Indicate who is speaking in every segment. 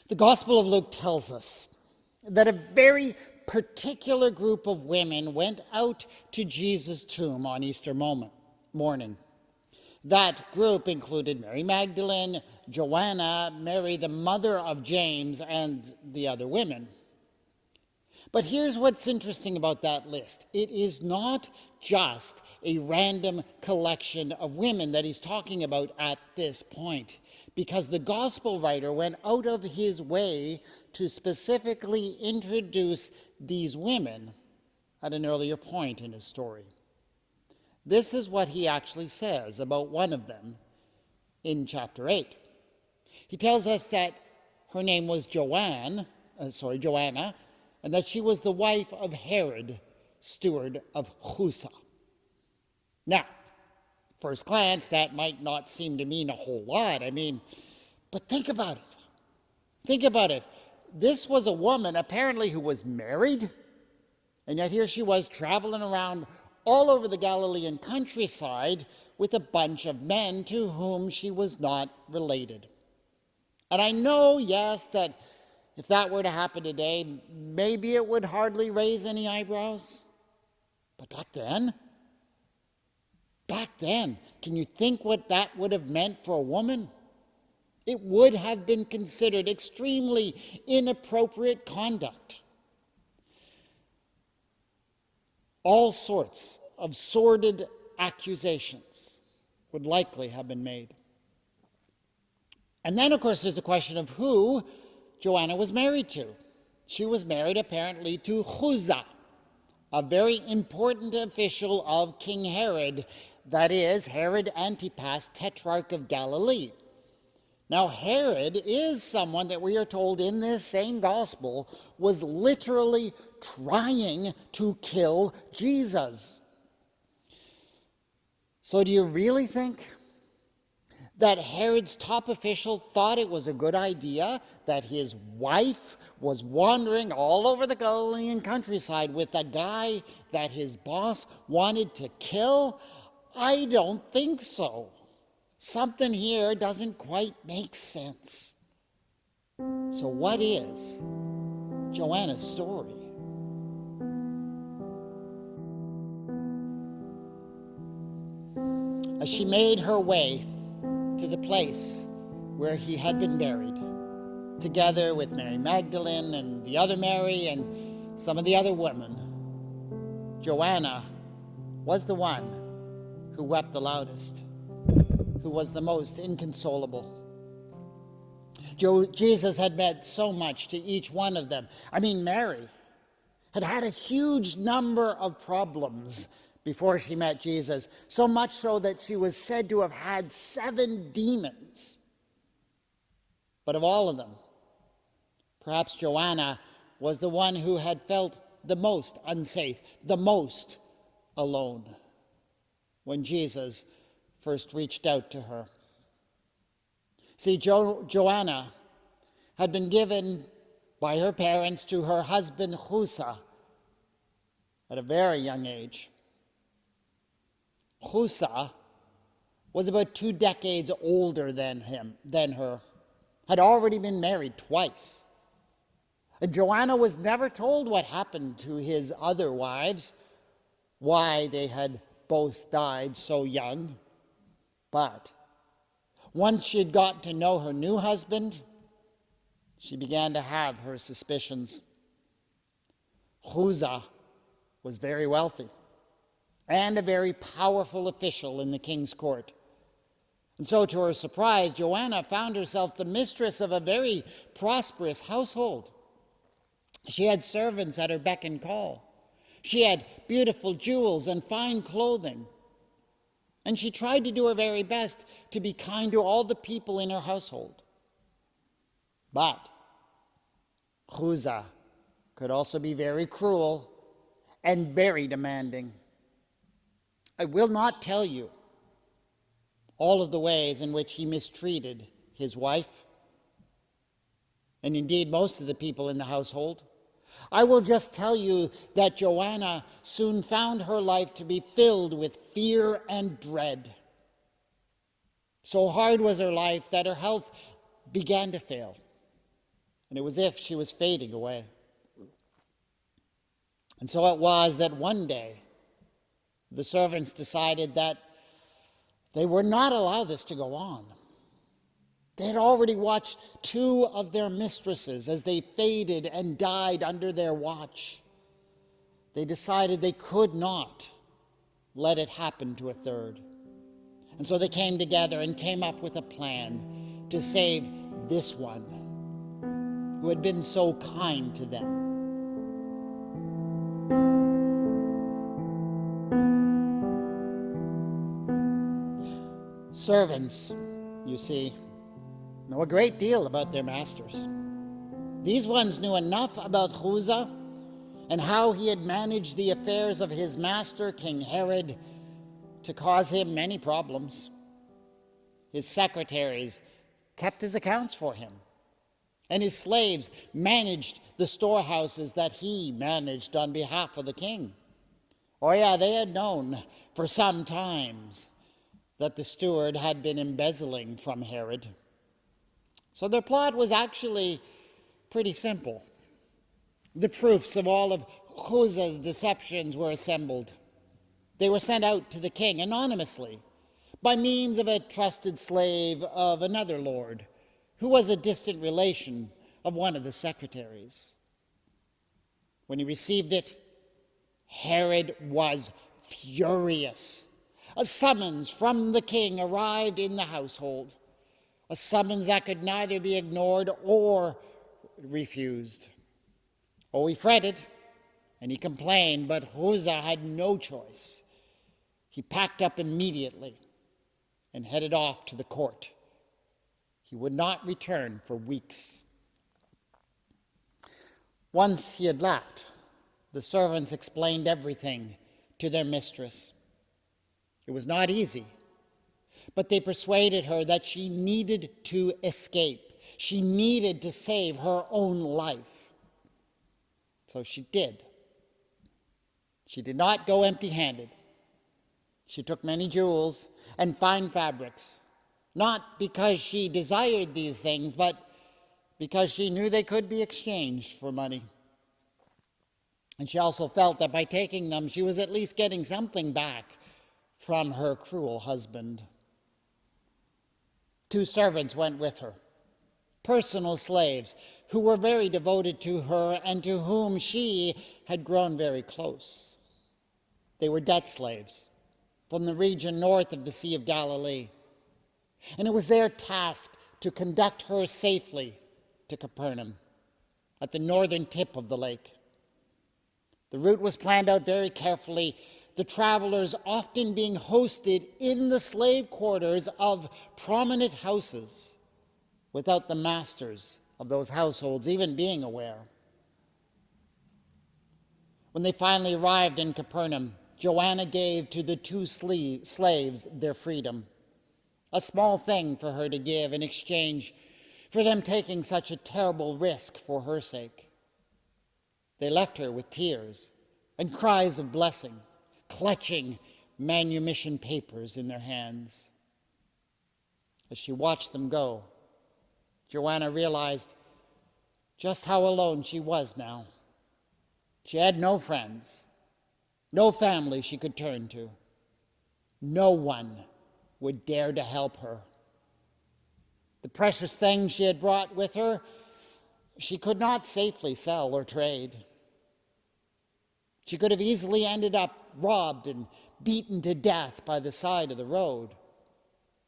Speaker 1: The Gospel of Luke tells us that a very particular group of women went out to Jesus' tomb on Easter morning. That group included Mary Magdalene, Joanna, Mary, the mother of James, and the other women. But here's what's interesting about that list. It is not just a random collection of women that he's talking about at this point, because the gospel writer went out of his way to specifically introduce these women at an earlier point in his story. This is what he actually says about one of them in chapter 8. He tells us that her name was Joanna, and that she was the wife of Herod, steward of Chusa. Now, first glance, that might not seem to mean a whole lot. But think about it. Think about it. This was a woman apparently who was married, and yet here she was traveling around all over the Galilean countryside with a bunch of men to whom she was not related. And I know, yes, that if that were to happen today, maybe it would hardly raise any eyebrows. But back then, can you think what that would have meant for a woman? It would have been considered extremely inappropriate conduct. All sorts of sordid accusations would likely have been made. And then, of course, there's the question of who Joanna was married to. She was married apparently to Chusa, a very important official of King Herod, that is, Herod Antipas, Tetrarch of Galilee. Now, Herod is someone that we are told in this same gospel was literally trying to kill Jesus. So do you really think that Herod's top official thought it was a good idea that his wife was wandering all over the Galilean countryside with a guy that his boss wanted to kill? I don't think so. Something here doesn't quite make sense. So what is Joanna's story? As she made her way to the place where he had been buried, together with Mary Magdalene and the other Mary and some of the other women, Joanna was the one who wept the loudest, who was the most inconsolable. Jesus had meant so much to each one of them. Mary had had a huge number of problems before she met Jesus, so much so that she was said to have had 7 demons. But of all of them, perhaps Joanna was the one who had felt the most unsafe, the most alone, when Jesus first reached out to her. See, Joanna had been given by her parents to her husband Chusa at a very young age. Chusa was about 2 decades older than her, had already been married twice. And Joanna was never told what happened to his other wives, why they had both died so young. But once she had gotten to know her new husband, she began to have her suspicions. Chusa was very wealthy and a very powerful official in the king's court. And so, to her surprise, Joanna found herself the mistress of a very prosperous household. She had servants at her beck and call. She had beautiful jewels and fine clothing. And she tried to do her very best to be kind to all the people in her household. But Chusa could also be very cruel and very demanding. I will not tell you all of the ways in which he mistreated his wife, and indeed most of the people in the household. I will just tell you that Joanna soon found her life to be filled with fear and dread. So hard was her life that her health began to fail. and it was as if she was fading away. And so it was that one day the servants decided that they would not allow this to go on. They had already watched two of their mistresses as they faded and died under their watch. They decided they could not let it happen to a third. And so they came together and came up with a plan to save this one who had been so kind to them. Servants, you see, know a great deal about their masters. These ones knew enough about Chuza and how he had managed the affairs of his master, King Herod, to cause him many problems. His secretaries kept his accounts for him, and his slaves managed the storehouses that he managed on behalf of the king. Oh yeah, they had known for some times that the steward had been embezzling from Herod. So their plot was actually pretty simple. The proofs of all of Chuza's deceptions were assembled. They were sent out to the king anonymously by means of a trusted slave of another lord who was a distant relation of one of the secretaries. When he received it, Herod was furious. A summons from the king arrived in the household, a summons that could neither be ignored or refused. Oh, he fretted and he complained, but Chuza had no choice. He packed up immediately and headed off to the court. He would not return for weeks. Once he had left, the servants explained everything to their mistress. It was not easy, but they persuaded her that she needed to escape. She needed to save her own life. So she did. She did not go empty-handed. She took many jewels and fine fabrics, not because she desired these things, but because she knew they could be exchanged for money. And she also felt that by taking them, she was at least getting something back from her cruel husband. 2 servants went with her, personal slaves who were very devoted to her and to whom she had grown very close. They were debt slaves from the region north of the Sea of Galilee, and it was their task to conduct her safely to Capernaum, at the northern tip of the lake. The route was planned out very carefully, the travelers often being hosted in the slave quarters of prominent houses, without the masters of those households even being aware. When they finally arrived in Capernaum, Joanna gave to the 2 slaves their freedom, a small thing for her to give in exchange for them taking such a terrible risk for her sake. They left her with tears and cries of blessing, clutching manumission papers in their hands. As she watched them go, Joanna realized just how alone she was now. She had no friends, no family she could turn to. No one would dare to help her. The precious things she had brought with her, she could not safely sell or trade. She could have easily ended up robbed and beaten to death by the side of the road,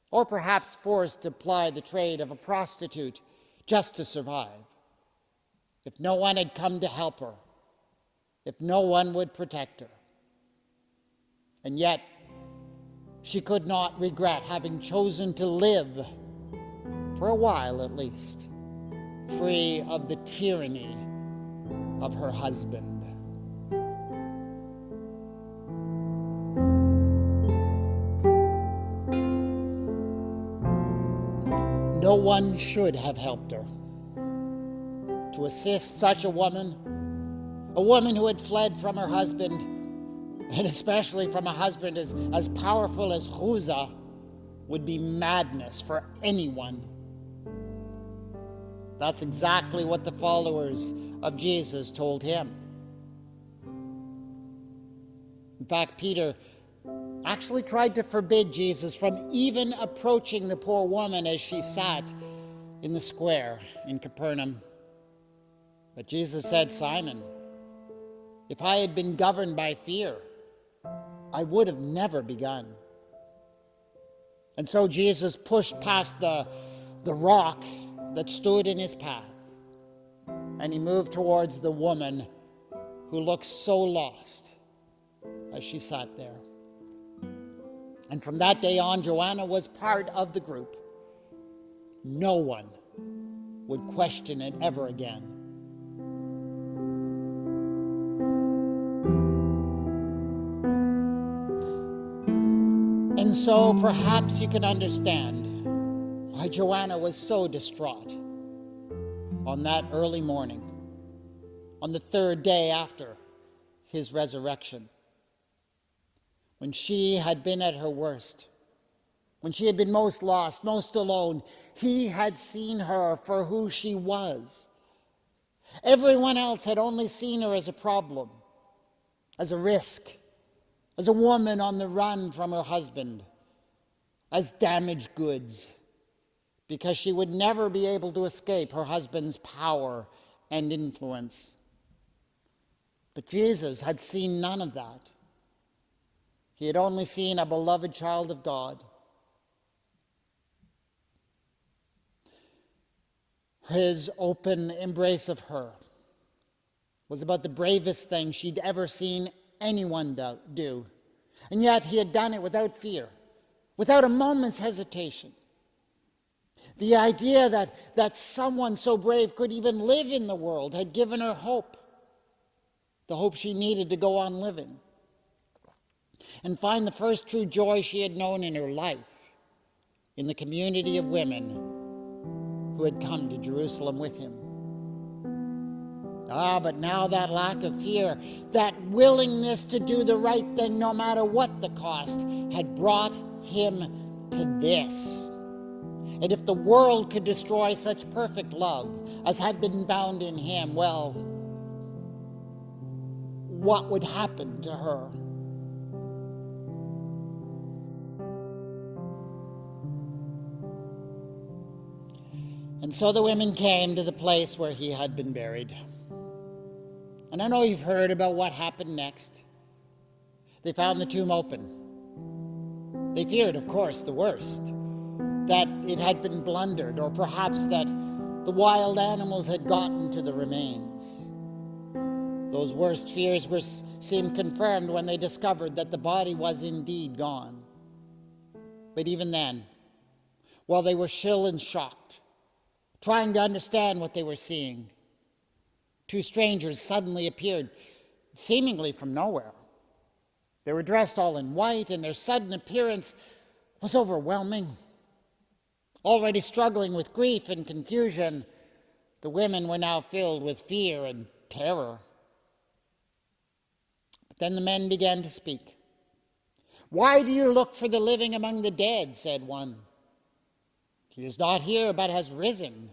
Speaker 1: or perhaps forced to ply the trade of a prostitute just to survive, if no one had come to help her, if no one would protect her. And yet, she could not regret having chosen to live, for a while at least, free of the tyranny of her husband. No one should have helped her. To assist such a woman who had fled from her husband, and especially from a husband as powerful as Chuza, would be madness for anyone. That's exactly what the followers of Jesus told him. In fact, Peter actually tried to forbid Jesus from even approaching the poor woman as she sat in the square in Capernaum. But Jesus said, "Simon, if I had been governed by fear, I would have never begun." And so Jesus pushed past the rock that stood in his path, and he moved towards the woman who looked so lost as she sat there. And from that day on, Joanna was part of the group. No one would question it ever again. And so perhaps you can understand why Joanna was so distraught on that early morning, on the third day after his resurrection, when she had been at her worst, when she had been most lost, most alone. He had seen her for who she was. Everyone else had only seen her as a problem, as a risk, as a woman on the run from her husband, as damaged goods, because she would never be able to escape her husband's power and influence. But Jesus had seen none of that. He had only seen a beloved child of God. His open embrace of her was about the bravest thing she'd ever seen anyone do. And yet he had done it without fear, without a moment's hesitation. The idea that someone so brave could even live in the world had given her hope, the hope she needed to go on living and find the first true joy she had known in her life in the community of women who had come to Jerusalem with him. But now that lack of fear, that willingness to do the right thing no matter what the cost, had brought him to this. And if the world could destroy such perfect love as had been found in him, well, what would happen to her? And so the women came to the place where he had been buried. And I know you've heard about what happened next. They found the tomb open. They feared, of course, the worst, that it had been plundered, or perhaps that the wild animals had gotten to the remains. Those worst fears seemed confirmed when they discovered that the body was indeed gone. But even then, while they were still and shocked, trying to understand what they were seeing, two strangers suddenly appeared, seemingly from nowhere. They were dressed all in white, and their sudden appearance was overwhelming. Already struggling with grief and confusion, the women were now filled with fear and terror. But then the men began to speak. "Why do you look for the living among the dead?" said one. "He is not here, but has risen,"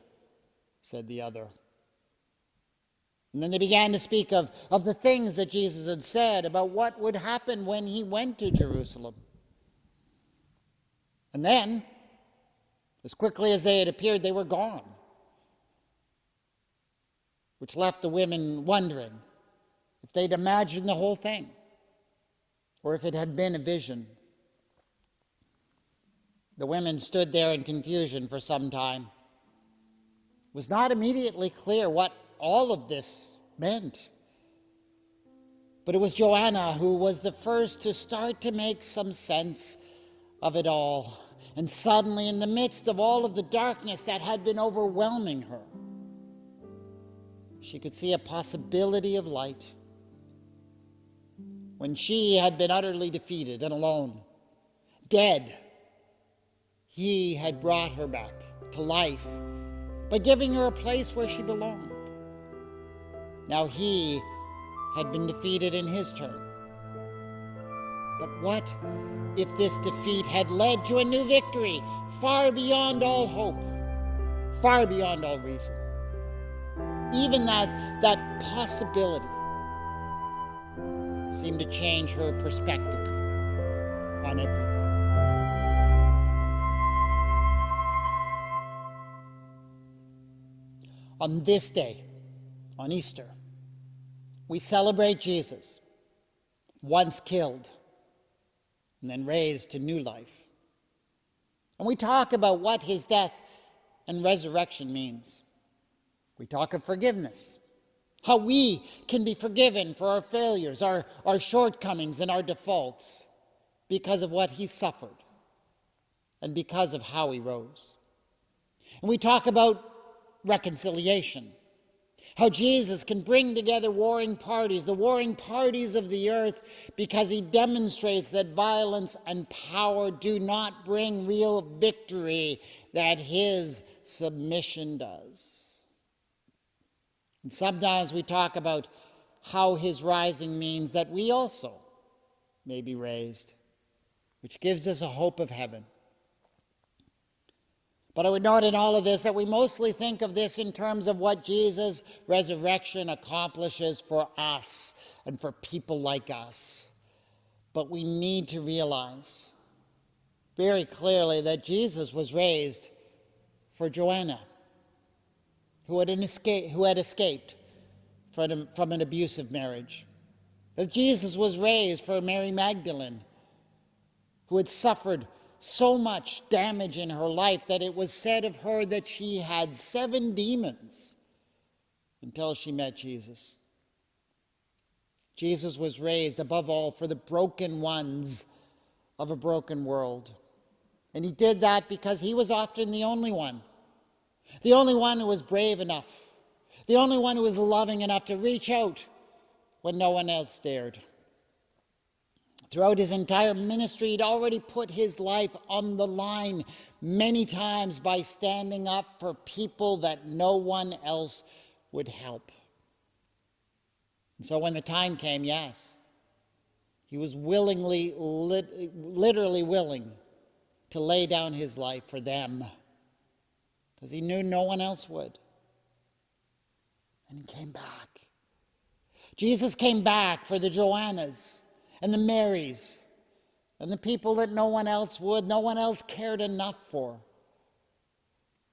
Speaker 1: said the other. And then they began to speak of the things that Jesus had said about what would happen when he went to Jerusalem. And then, as quickly as they had appeared, they were gone, which left the women wondering if they'd imagined the whole thing, or if it had been a vision. The women stood there in confusion for some time. It was not immediately clear what all of this meant. But it was Joanna who was the first to start to make some sense of it all. And suddenly, in the midst of all of the darkness that had been overwhelming her, she could see a possibility of light. When she had been utterly defeated and alone, dead, he had brought her back to life by giving her a place where she belonged. Now he had been defeated in his turn. But what if this defeat had led to a new victory, far beyond all hope, far beyond all reason? even that possibility seemed to change her perspective on everything. On this day, on Easter, we celebrate Jesus, once killed and then raised to new life. And we talk about what his death and resurrection means. We talk of forgiveness, how we can be forgiven for our failures, our shortcomings, and our defaults because of what he suffered and because of how he rose. And we talk about reconciliation, how Jesus can bring together warring parties, the warring parties of the earth, because he demonstrates that violence and power do not bring real victory, that his submission does. And sometimes we talk about how his rising means that we also may be raised, which gives us a hope of heaven. But I would note in all of this that we mostly think of this in terms of what Jesus' resurrection accomplishes for us and for people like us. But we need to realize very clearly that Jesus was raised for Joanna, who had escaped from an abusive marriage. That Jesus was raised for Mary Magdalene, who had suffered so much damage in her life that it was said of her that she had 7 demons until she met Jesus. Jesus was raised above all for the broken ones of a broken world. And he did that because he was often the only one who was brave enough, the only one who was loving enough to reach out when no one else dared. Throughout his entire ministry, he'd already put his life on the line many times by standing up for people that no one else would help. And so when the time came, yes, he was literally willing to lay down his life for them, because he knew no one else would. And he came back. Jesus came back for the Joannas and the Marys, and the people that no one else cared enough for.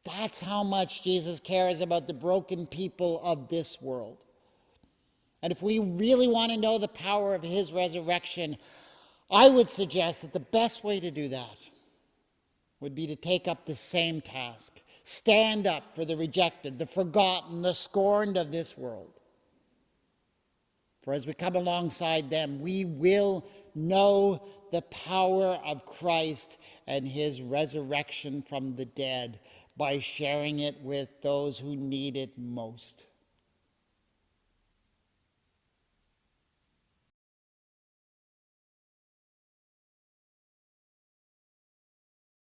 Speaker 1: That's how much Jesus cares about the broken people of this world. And if we really want to know the power of his resurrection, I would suggest that the best way to do that would be to take up the same task. Stand up for the rejected, the forgotten, the scorned of this world. For as we come alongside them, we will know the power of Christ and his resurrection from the dead by sharing it with those who need it most.